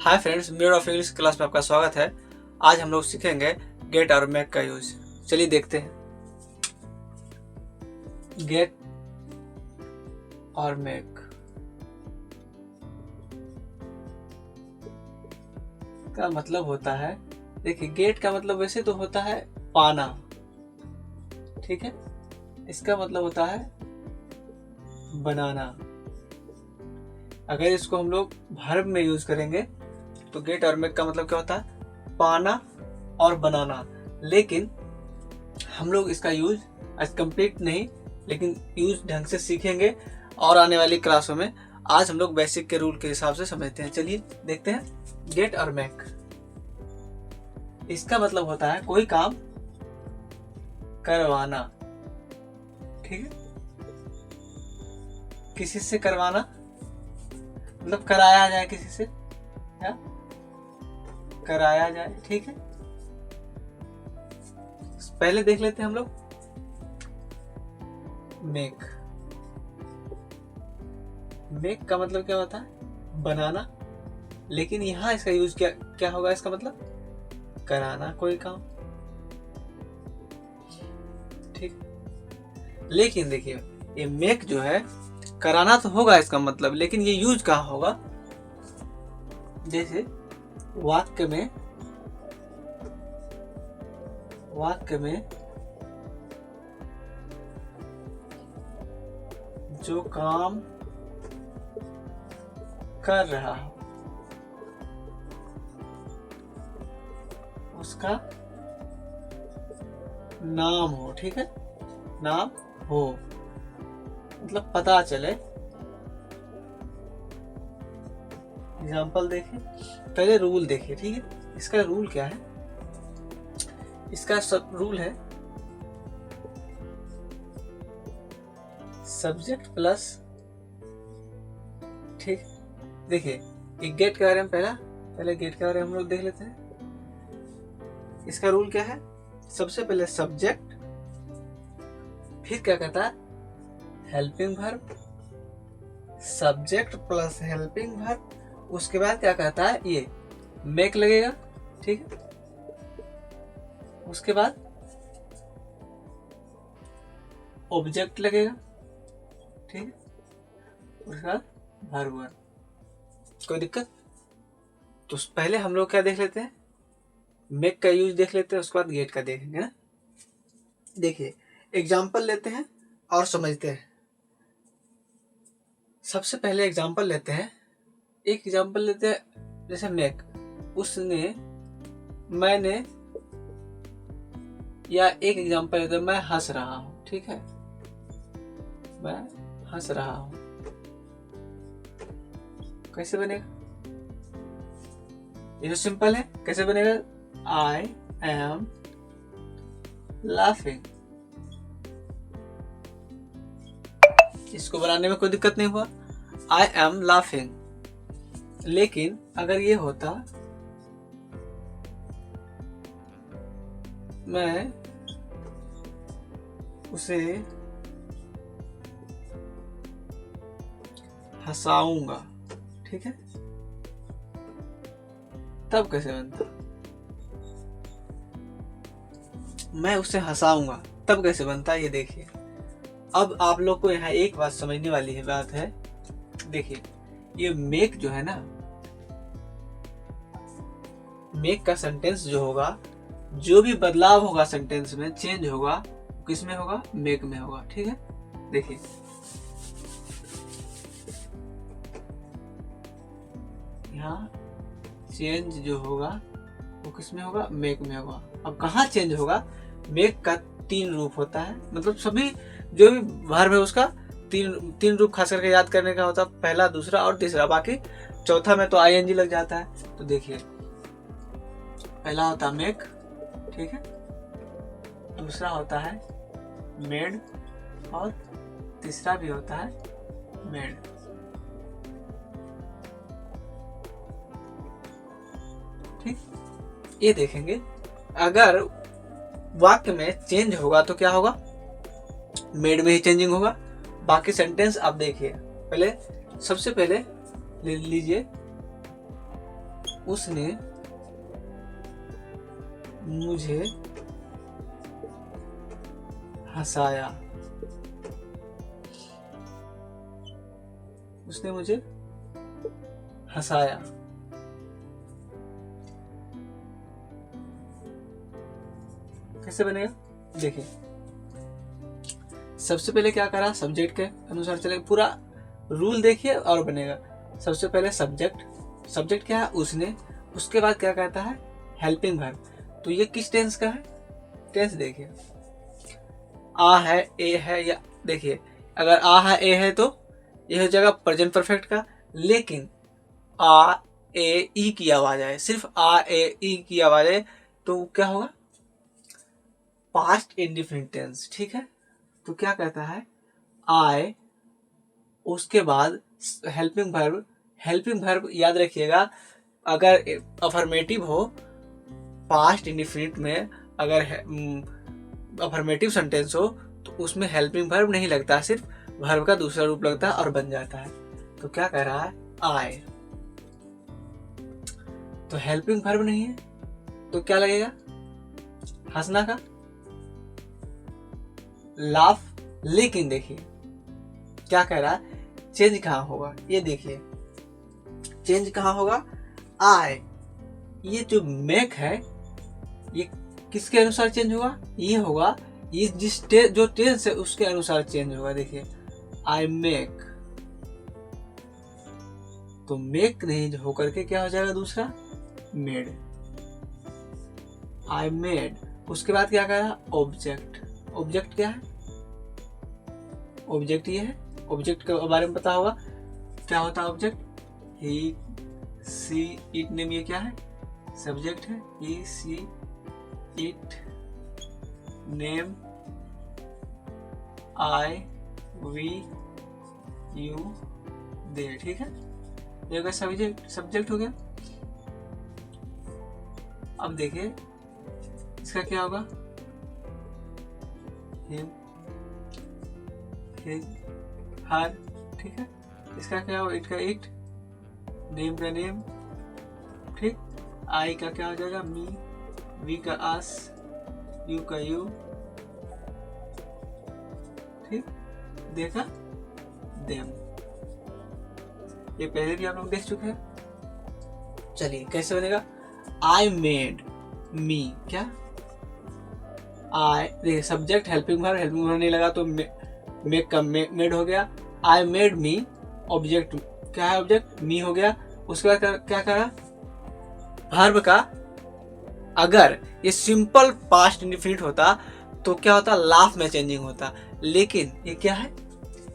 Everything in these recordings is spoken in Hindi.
Hi friends, mirror of English class में आपका स्वागत है। आज हम लोग सीखेंगे गेट और मेक का यूज। चलिए देखते हैं। गेट और मेक का मतलब होता है, देखिए गेट का मतलब वैसे तो होता है पाना, ठीक है। इसका मतलब होता है बनाना। अगर इसको हम लोग वर्ब में यूज करेंगे तो गेट और मेक का मतलब क्या होता है? पाना और बनाना। लेकिन हम लोग इसका यूज आज कंप्लीट नहीं, लेकिन यूज ढंग से सीखेंगे और आने वाली क्लासों में। आज हम लोग बेसिक के रूल के हिसाब से समझते हैं। चलिए देखते हैं। गेट और मेक, इसका मतलब होता है कोई काम करवाना, ठीक है। किसी से करवाना मतलब कराया जाए, किसी से या कराया जाए, ठीक है। पहले देख लेते हैं हम लोग मेक। मेक का मतलब क्या होता है? बनाना। लेकिन यहां इसका यूज क्या क्या होगा? इसका मतलब कराना कोई काम, ठीक। लेकिन देखिए ये मेक जो है कराना तो होगा इसका मतलब, लेकिन ये यूज कहाँ होगा? जैसे वाक्य में जो काम कर रहा हो उसका नाम हो, ठीक है। नाम हो मतलब पता चले। एग्जाम्पल देखिए, पहले रूल देखिए, ठीक है। इसका रूल क्या है? इसका सब रूल है सब्जेक्ट प्लस, ठीक। देखिए एक गेट के बारे में पहले गेट के बारे में हम लोग देख लेते हैं। इसका रूल क्या है? सबसे पहले सब्जेक्ट, फिर क्या कहता है? Helping verb, subject plus helping verb. उसके बाद क्या कहता है? ये मेक लगेगा, ठीक है। उसके बाद ऑब्जेक्ट लगेगा, ठीक है। उसके बाद वर्ब। कोई दिक्कत? तो पहले हम लोग क्या देख लेते हैं? मेक का यूज देख लेते हैं, उसके बाद गेट का देखेंगे ना। देखिए एग्जाम्पल लेते हैं और समझते हैं। सबसे पहले एग्जाम्पल लेते हैं। एक एग्जाम्पल लेते हैं जैसे मेक, उसने, मैंने, या एक एग्जाम्पल लेते हैं मैं हंस रहा हूं, ठीक है। मैं हंस रहा हूं, कैसे बनेगा? ये तो सिंपल है। कैसे बनेगा? I am laughing. इसको बनाने में कोई दिक्कत नहीं हुआ, आई एम लाफिंग। लेकिन अगर ये होता मैं उसे हंसाऊंगा, ठीक है, तब कैसे बनता? मैं उसे हंसाऊंगा तब कैसे बनता? ये देखिए। अब आप लोग को यहाँ एक बात समझने वाली है, बात है। देखिए ये मेक जो है ना, मेक का सेंटेंस जो होगा, जो भी बदलाव होगा सेंटेंस में, चेंज होगा, किस में होगा? मेक में होगा, ठीक है। देखिए यहाँ चेंज जो होगा वो किस में होगा? मेक में होगा। अब कहाँ चेंज होगा? मेक का 3 रूप होता है, मतलब सभी जो भी वर्ब है उसका तीन रूप खास करके याद करने का होता है। पहला, दूसरा और तीसरा। बाकी चौथा में तो आईएनजी लग जाता है। तो देखिए पहला होता है मेक, ठीक है। दूसरा होता है मेड, और तीसरा भी होता है मेड, ठीक। ये देखेंगे अगर वाक्य में चेंज होगा तो क्या होगा? मेड में ही चेंजिंग होगा। बाकी सेंटेंस आप देखिए। पहले सबसे पहले ले लीजिए उसने मुझे हंसाया। उसने मुझे हंसाया। कैसे बनेगा? देखिए, सबसे पहले क्या करा, सब्जेक्ट के अनुसार चलेगा, पूरा रूल देखिए और बनेगा। सबसे पहले सब्जेक्ट, सब्जेक्ट क्या है? उसने। उसके बाद क्या कहता है? Helping verb. तो ये किस टेंस का है? टेंस देखिए, आ है, ए है, या देखिए अगर आ है, ए है तो ये हो जाएगा प्रेजेंट परफेक्ट का। लेकिन आ ए ई की आवाज आए, सिर्फ आ ए ई की आवाज आए तो क्या होगा? Past indefinite tense. ठीक है, तो क्या कहता है? आए, उसके बाद हेल्पिंग वर्ब। हेल्पिंग वर्ब याद रखिएगा, अगर अफर्मेटिव हो पास्ट इंडिफिनिट में, अगर अफर्मेटिव सेंटेंस हो तो उसमें हेल्पिंग वर्ब नहीं लगता, सिर्फ वर्ब का दूसरा रूप लगता है और बन जाता है। तो क्या कह रहा है? आए, तो हेल्पिंग वर्ब नहीं है तो क्या लगेगा? हंसना का, लाफ। लेकिन देखिए क्या कह रहा है? चेंज कहां होगा? ये देखिए चेंज कहां होगा? आए, ये जो मेक है ये किसके अनुसार चेंज होगा? ये होगा, ये जिस जो टेंस है उसके अनुसार चेंज होगा। देखिए आई मेक, तो मेक नहीं होकर के क्या हो जाएगा? दूसरा मेड। I made. उसके बाद क्या कह रहा? ऑब्जेक्ट। ऑब्जेक्ट क्या है? ऑब्जेक्ट ये है। ऑब्जेक्ट के बारे में पता होगा क्या होता है object? He, she, it, name, ये क्या है? सब्जेक्ट है। He, she, it, name, I, we, you, they. ठीक है, ये सब्जेक्ट, सब्जेक्ट हो गया। अब देखिए इसका क्या होगा? हिम, हिज, हर। ठीक है, इसका क्या होगा? इट का इट, नेम का नेम। ठीक, आई का क्या हो जाएगा? मी, वी का अस, यू का यू। ठीक, देखा? देम। ये पहले भी आप लोग देख चुके हैं। चलिए कैसे बनेगा? आई मेड मी, क्या? आई, देखिए subject helping verb, helping verb नहीं लगा तो मेक का मेड हो गया। आई मेड मी, ऑब्जेक्ट क्या है? ऑब्जेक्ट मी हो गया। उसके बाद क्या करा? वर्ब का, अगर ये सिंपल पास्ट इंडिफिनिट होता तो क्या होता? लाफ में चेंजिंग होता। लेकिन ये क्या है?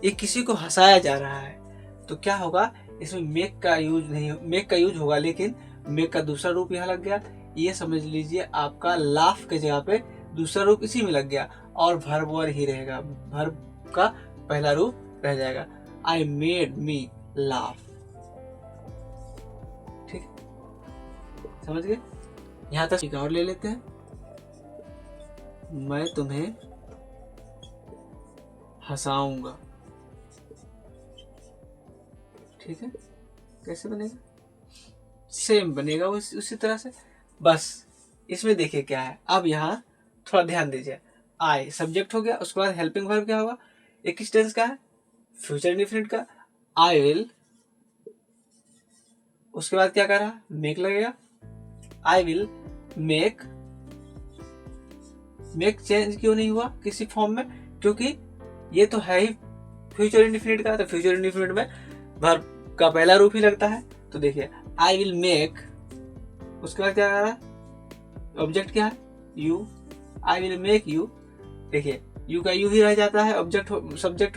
ये किसी को हंसाया जा रहा है तो क्या होगा? इसमें मेक का यूज नहीं, मेक का यूज होगा लेकिन मेक का दूसरा रूप यहाँ लग गया। ये समझ लीजिए आपका लाफ के जगह पे दूसरा रूप इसी में लग गया और वर्ब वर ही रहेगा, वर्ब का पहला रूप रह जाएगा। I made me laugh. ठीक, समझ गए? यहां तक एक और ले लेते हैं। मैं तुम्हें हंसाऊंगा। ठीक है, कैसे बनेगा? सेम बनेगा उसी तरह से। बस इसमें देखिए क्या है। अब यहाँ थोड़ा ध्यान दीजिए। आई सब्जेक्ट हो गया, उसके बाद हेल्पिंग वर्ब क्या होगा? एक किस टेंस का है? फ्यूचर इंडेफिनिट का। आई विल, उसके बाद क्या कर रहा? मेक लगेगा। I will make. Make change क्यों नहीं हुआ किसी फॉर्म में? क्योंकि ये तो है ही फ्यूचर इंडेफिनिट का, तो फ्यूचर इंडेफिनिट में वर्ब का पहला रूप ही लगता है। तो देखिए आई विल मेक, उसके बाद क्या कर रहा? ऑब्जेक्ट क्या है? You. I will make you. देखिए यू का यू ही रह जाता है, ऑब्जेक्ट सब्जेक्ट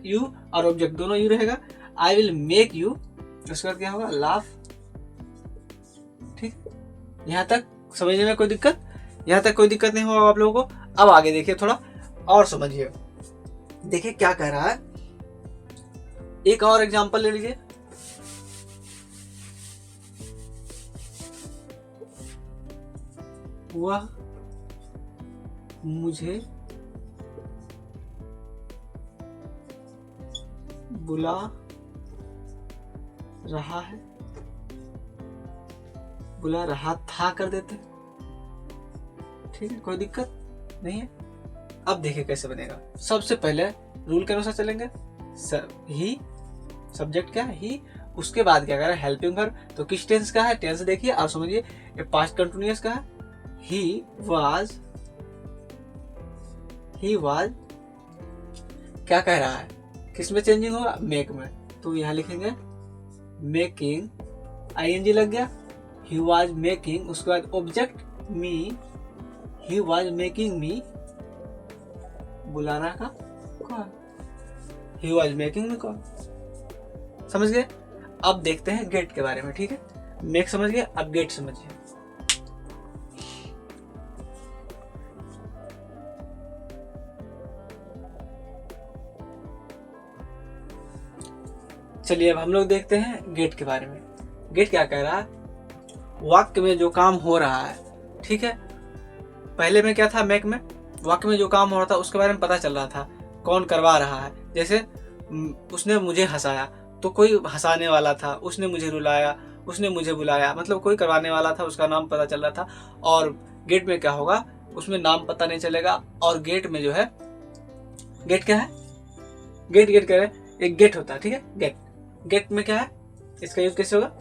यू और ऑब्जेक्ट दोनों यू रहेगा। आई विल मेक यू, उसके बाद क्या होगा? लाफ। ठीक, यहाँ तक समझने में कोई दिक्कत? यहाँ तक कोई दिक्कत नहीं होगा आप लोगों को। अब आगे देखिए थोड़ा और समझिए। देखिए क्या कह रहा है, एक और एग्जांपल ले लीजिए। वह मुझे बुला रहा है। बुला रहा था कर देते, ठीक है, कोई दिक्कत नहीं है। अब देखिए कैसे बनेगा। सबसे पहले रूल के अनुसार चलेंगे। ही सब्जेक्ट क्या है, ही, उसके बाद क्या करें, हेल्पिंग वर्ब। तो किस टेंस का है, टेंस देखिए और समझिए। ये पास्ट कंटिन्यूअस का है। ही वाज क्या कह रहा है, किस में चेंजिंग होगा, मेक में। तो यहाँ लिखेंगे मेकिंग, आईएनजी लग गया। ही वाज मेकिंग, उसके बाद object me, he was making me, बुलाना का कौन, ही वाज मेकिंग मी कौन, समझ गए। अब देखते हैं गेट के बारे में, ठीक है। मेक समझ गए, अब गेट समझिए। चलिए अब हम लोग देखते हैं गेट के बारे में। गेट क्या कह रहा है, वाक्य में जो काम हो रहा है, ठीक है। पहले में क्या था, मेक में वाक्य में जो काम हो रहा था उसके बारे में पता चल रहा था, कौन करवा रहा है। जैसे उसने मुझे हंसाया, तो कोई हंसाने वाला था, उसने मुझे रुलाया, उसने मुझे बुलाया, मतलब कोई करवाने वाला था, उसका नाम पता चल रहा था। और गेट में क्या होगा, उसमें नाम पता नहीं चलेगा। और गेट में जो है, गेट क्या है, गेट कह रहे हैं, एक गेट होता है, ठीक है। गेट में क्या है, इसका यूज कैसे होगा,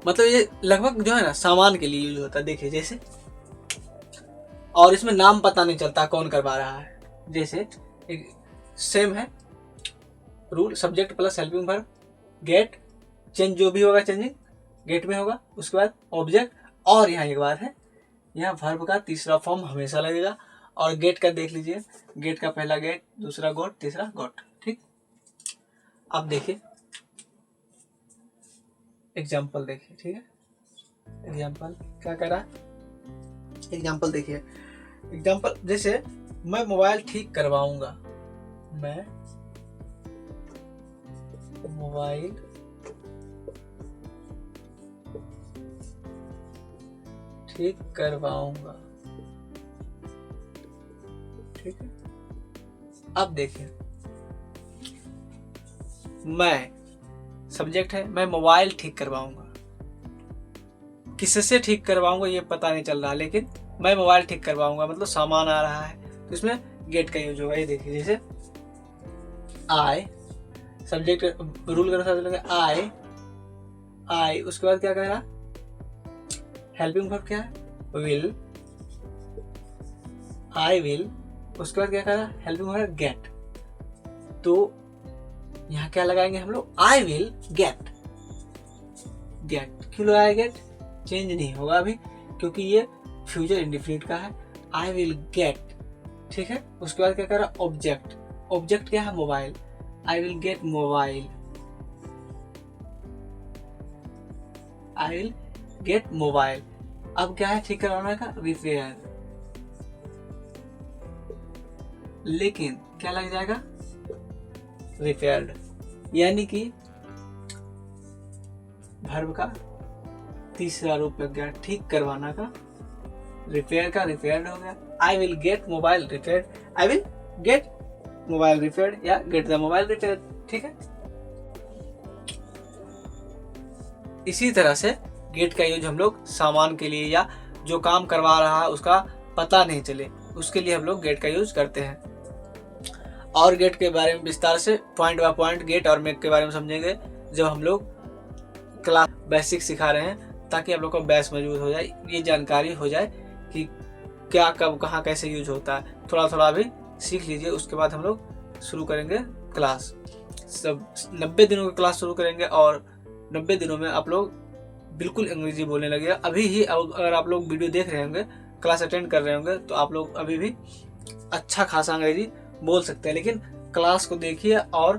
मतलब ये लगभग जो है ना सामान के लिए यूज होता है। देखिए जैसे, और इसमें नाम पता नहीं चलता कौन करवा रहा है। जैसे एक सेम है rule, subject plus helping verb, get, change जो भी होगा चेंजिंग गेट में होगा। उसके बाद ऑब्जेक्ट, और यहाँ एक बात है, यहाँ वर्ब का तीसरा फॉर्म हमेशा लगेगा। और गेट का देख लीजिए, गेट का पहला गेट, दूसरा गोट, तीसरा गोट, ठीक। अब देखिए एग्जाम्पल देखिए, ठीक है। एग्जाम्पल क्या कह रहा है, एग्जाम्पल देखिए। एग्जाम्पल जैसे मैं मोबाइल ठीक करवाऊंगा, मैं मोबाइल ठीक करवाऊंगा, ठीक है। अब देखिए, मैं सब्जेक्ट है, मैं मोबाइल ठीक करवाऊंगा, किससे ठीक करवाऊंगा ये पता नहीं चल रहा, लेकिन मैं मोबाइल ठीक करवाऊंगा मतलब सामान आ रहा है, तो इसमें गेट का यूज होगा। ये देखिए जैसे आई, सब्जेक्ट रूल के अनुसार चलेंगे, आई, उसके बाद क्या कह रहा, हेल्पिंग वर्ब क्या है, विल, आई विल, उसके बाद क्या कह रहा, हेल्पिंग वर्ब गेट। तो यहाँ क्या लगाएंगे हम लोग, आई विल गेट। क्यों लगाया गेट, चेंज नहीं होगा अभी क्योंकि ये फ्यूचर इंडेफिनिट का है। आई विल गेट, ठीक है। उसके बाद क्या कर रहा, ऑब्जेक्ट, ऑब्जेक्ट क्या है, mobile, I will get mobile, I will get mobile. अब क्या है ठीक करवाने का, रिपेयर, लेकिन क्या लग जाएगा, रिपेयर्ड, यानी कि वर्ब का तीसरा रूप लग गया, ठीक करवाना का, रिपेयर का रिपेयर्ड हो गया। I will get mobile repaired, I will get mobile repaired या गेट द मोबाइल रिपेयर्ड, ठीक है। इसी तरह से गेट का यूज हम लोग सामान के लिए या जो काम करवा रहा है उसका पता नहीं चले उसके लिए हम लोग गेट का यूज करते हैं। और गेट के बारे में विस्तार से पॉइंट बाय पॉइंट गेट और मेक के बारे में समझेंगे जब हम लोग क्लास बेसिक सिखा रहे हैं, ताकि आप लोग को बेस मौजूद हो जाए, ये जानकारी हो जाए कि क्या कब कहाँ कैसे यूज होता है। थोड़ा थोड़ा अभी सीख लीजिए, उसके बाद हम लोग शुरू करेंगे क्लास। सब 90 दिनों की क्लास शुरू करेंगे और 90 दिनों में आप लोग बिल्कुल अंग्रेजी बोलने लगेगा। अभी ही अगर आप लोग वीडियो देख रहे होंगे, क्लास अटेंड कर रहे होंगे, तो आप लोग अभी भी अच्छा खासा अंग्रेजी बोल सकते हैं। लेकिन क्लास को देखिए और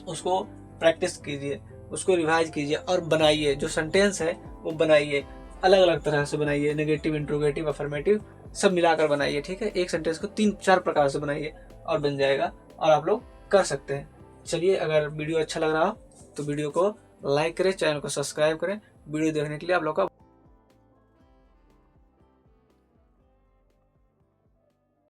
उसको प्रैक्टिस कीजिए, उसको रिवाइज कीजिए और बनाइए। जो सेंटेंस है वो बनाइए, अलग अलग तरह से बनाइए, नेगेटिव, इंट्रोगेटिव, अफर्मेटिव सब मिलाकर बनाइए, ठीक है। एक सेंटेंस को 3-4 प्रकार से बनाइए और बन जाएगा और आप लोग कर सकते हैं। चलिए, अगर वीडियो अच्छा लग रहा हो तो वीडियो को लाइक करें, चैनल को सब्सक्राइब करें। वीडियो देखने के लिए आप लोग का